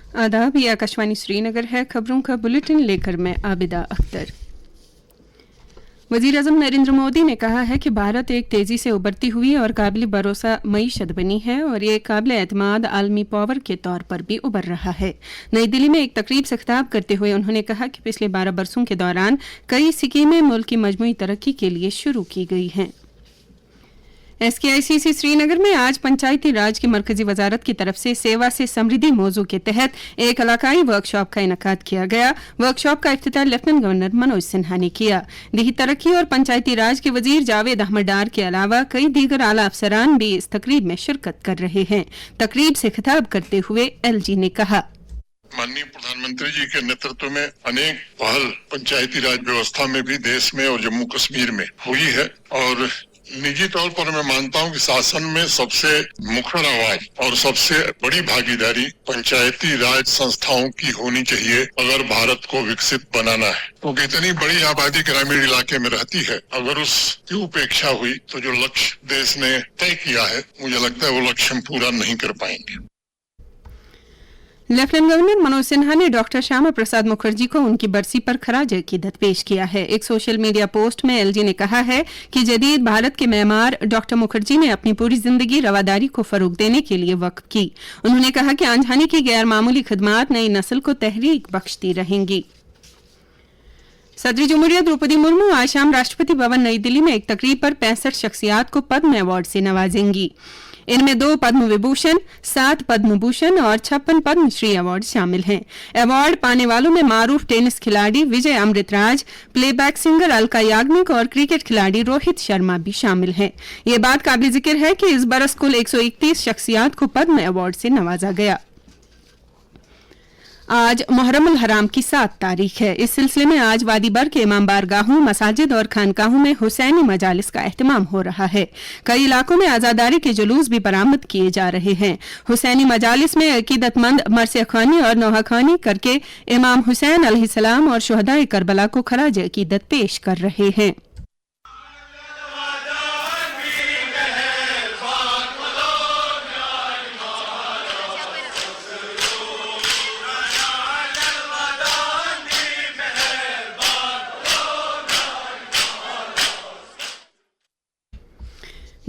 आदाब, ये आकाशवाणी श्रीनगर है। खबरों का बुलेटिन लेकर मैं आबिदा अख्तर। वज़ीर-ए-आज़म नरेंद्र मोदी ने कहा है कि भारत एक तेजी से उभरती हुई और काबिल भरोसा मईशत बनी है और ये काबिल एतमाद आलमी पावर के तौर पर भी उभर रहा है। नई दिल्ली में एक तकरीब से खिताब करते हुए उन्होंने कहा कि पिछले 12 बरसों के दौरान कई स्कीमें मुल्क की मजमूई तरक्की के लिए शुरू की गई हैं। SKICC श्रीनगर में आज पंचायती राज की मरकजी वजारत की तरफ से सेवा से समृद्धि मौजू के तहत एक इलाकाई वर्कशॉप का इनेकाद किया गया। वर्कशॉप का इफ्तिताह लेफ्टिनेंट गवर्नर मनोज सिन्हा ने किया। देही तरक्की और पंचायती राज के वजीर जावेद अहमद डार के अलावा कई दीगर आला अफसरान भी इस तकरीब में शिरकत कर रहे हैं। तकरीब से खिताब करते हुए LG ने कहा, माननीय प्रधानमंत्री जी के नेतृत्व में अनेक पहल पंचायती राज व्यवस्था में भी देश में और जम्मू कश्मीर में हुई है और निजी तौर पर मैं मानता हूं कि शासन में सबसे मुखर आवाज और सबसे बड़ी भागीदारी पंचायती राज संस्थाओं की होनी चाहिए अगर भारत को विकसित बनाना है। क्योंकि इतनी बड़ी आबादी ग्रामीण इलाके में रहती है, अगर उसकी उपेक्षा हुई तो जो लक्ष्य देश ने तय किया है, मुझे लगता है वो लक्ष्य हम पूरा नहीं कर पाएंगे। लेफ्टिनेंट गवर्नर मनोज सिन्हा ने डॉक्टर श्यामा प्रसाद मुखर्जी को उनकी बरसी पर खराज अकीदत पेश किया है। एक सोशल मीडिया पोस्ट में LG ने कहा है कि जदीद भारत के मेमार डॉक्टर मुखर्जी ने अपनी पूरी जिंदगी रवादारी को फरोग देने के लिए वक्फ की। उन्होंने कहा कि आंजहानी की गैर मामूली खिदमात नई नस्ल को तहरीक बख्शती रहेंगी। सदर जमहूरिया द्रौपदी मुर्मू आज शाम राष्ट्रपति भवन नई दिल्ली में एक तकरीब पर 65 शख्सियात को पद्म अवार्ड से नवाजेंगी। इनमें 2 पद्म विभूषण, 7 पद्म भूषण और 56 पद्मश्री अवार्ड शामिल हैं। अवार्ड पाने वालों में मारूफ टेनिस खिलाड़ी विजय अमृतराज, प्लेबैक सिंगर अलका याग्निक और क्रिकेट खिलाड़ी रोहित शर्मा भी शामिल हैं। ये बात काबिल जिक्र है कि इस बरस कुल 131 शख्सियात को पद्म अवार्ड से नवाजा गया। आज मुहर्रमुल हराम की 7 तारीख है। इस सिलसिले में आज वादी बर के इमाम बारगाहों, मसाजिद और खानकाहों में हुसैनी मजालिस का एहतमाम हो रहा है। कई इलाकों में आजादारी के जुलूस भी बरामद किए जा रहे हैं। हुसैनी मजालिस में अकीदतमंद मरसे ख्वानी और नौहा ख्वानी करके इमाम हुसैन अलैहिस्सलाम और शुहदाए करबला को खराज अकीदत पेश कर रहे हैं।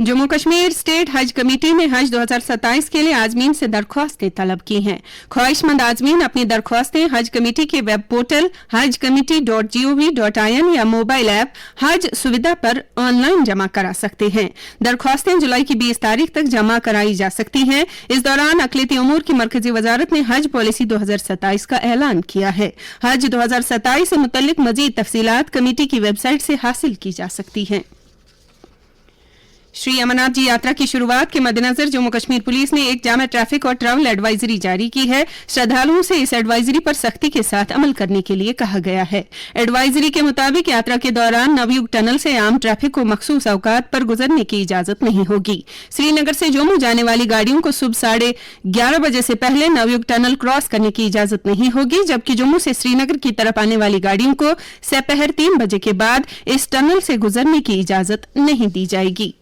जम्मू कश्मीर स्टेट हज कमेटी ने हज 2027 के लिए आजमीन से दरख्वास्तें तलब की हैं। ख्वाहिशमंद आजमीन अपनी दरख्वास्तें हज कमेटी के वेब पोर्टल hajcommittee.gov.in या मोबाइल ऐप हज सुविधा पर ऑनलाइन जमा करा सकते हैं। दरख्वास्तें जुलाई की 20 तारीख तक जमा कराई जा सकती हैं। इस दौरान अक़लियती उमूर की मरकजी वजारत ने हज पॉलिसी 2027 का ऐलान किया है। हज 2027 से मुतल्लिक मजीद तफसीलात कमेटी की वेबसाइट से हासिल की जा सकती हैं। श्री अमरनाथ जी यात्रा की शुरुआत के मद्देनजर जम्मू कश्मीर पुलिस ने एक जामा ट्रैफिक और ट्रैवल एडवाइजरी जारी की है। श्रद्धालुओं से इस एडवाइजरी पर सख्ती के साथ अमल करने के लिए कहा गया है। एडवाइजरी के मुताबिक यात्रा के दौरान नवयुग टनल से आम ट्रैफिक को मखसूस अवकात पर गुजरने की इजाजत नहीं होगी। श्रीनगर से जम्मू जाने वाली गाड़ियों को सुबह 11:30 बजे से पहले नवयुग टनल क्रॉस करने की इजाजत नहीं होगी, जबकि जम्मू से श्रीनगर की तरफ आने वाली गाड़ियों को दोपहर 3 बजे के बाद इस टनल से गुजरने की इजाजत नहीं दी जाएगी।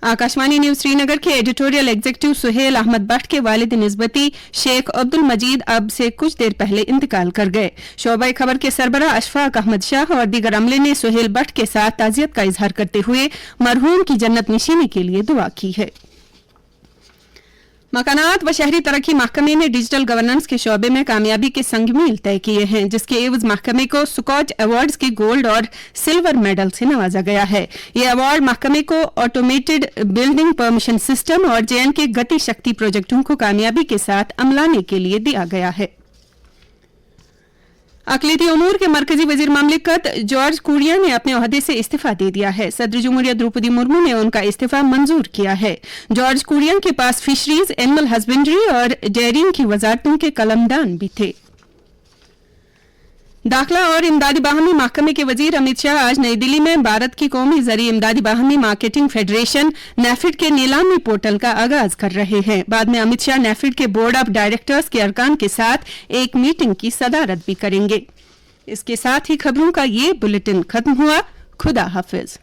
आकाशवाणी न्यूज श्रीनगर के एडिटोरियल एग्जीक्यूटिव सुहेल अहमद भट्ट के वालिद निस्बती शेख अब्दुल मजीद अब से कुछ देर पहले इंतकाल कर गए। शोबा खबर के सरबरा अशफाक अहमद शाह और दीगर अमले ने सुहेल भट्ट के साथ ताजियत का इजहार करते हुए मरहूम की जन्नत नशीनी के लिए दुआ की है। मकानात व शहरी तरक्की महकमे ने डिजिटल गवर्नेंस के शोबे में कामयाबी के संगमील तय किए हैं, जिसके एवज महकमे को स्कॉच अवार्ड्स के गोल्ड और सिल्वर मेडल से नवाजा गया है। ये अवार्ड महकमे को ऑटोमेटेड बिल्डिंग परमिशन सिस्टम और JNK गति शक्ति प्रोजेक्टों को कामयाबी के साथ अमलाने के लिए दिया गया है। अक़लियती उमूर के मरकजी वजीर ममलिकत जॉर्ज कुरियन ने अपने ओहदे से इस्तीफा दे दिया है। सदर जमहूरिया द्रौपदी मुर्मू ने उनका इस्तीफा मंजूर किया है। जॉर्ज कुरियन के पास फिशरीज, एनिमल हस्बेंड्री और डेयरिंग की वजारतों के कलमदान भी थे। दाखिला और इमदादी बाहमी महकमे के वजीर अमित शाह आज नई दिल्ली में भारत की कौमी जरिए इमदादी बाहमी मार्केटिंग फेडरेशन नेफिड के नीलामी पोर्टल का आगाज कर रहे हैं। बाद में अमित शाह नेफिड के बोर्ड ऑफ डायरेक्टर्स के अरकान के साथ एक मीटिंग की सदारत भी करेंगे। इसके साथ ही खबरों का ये बुलेटिन खत्म हुआ। खुदा हाफिज।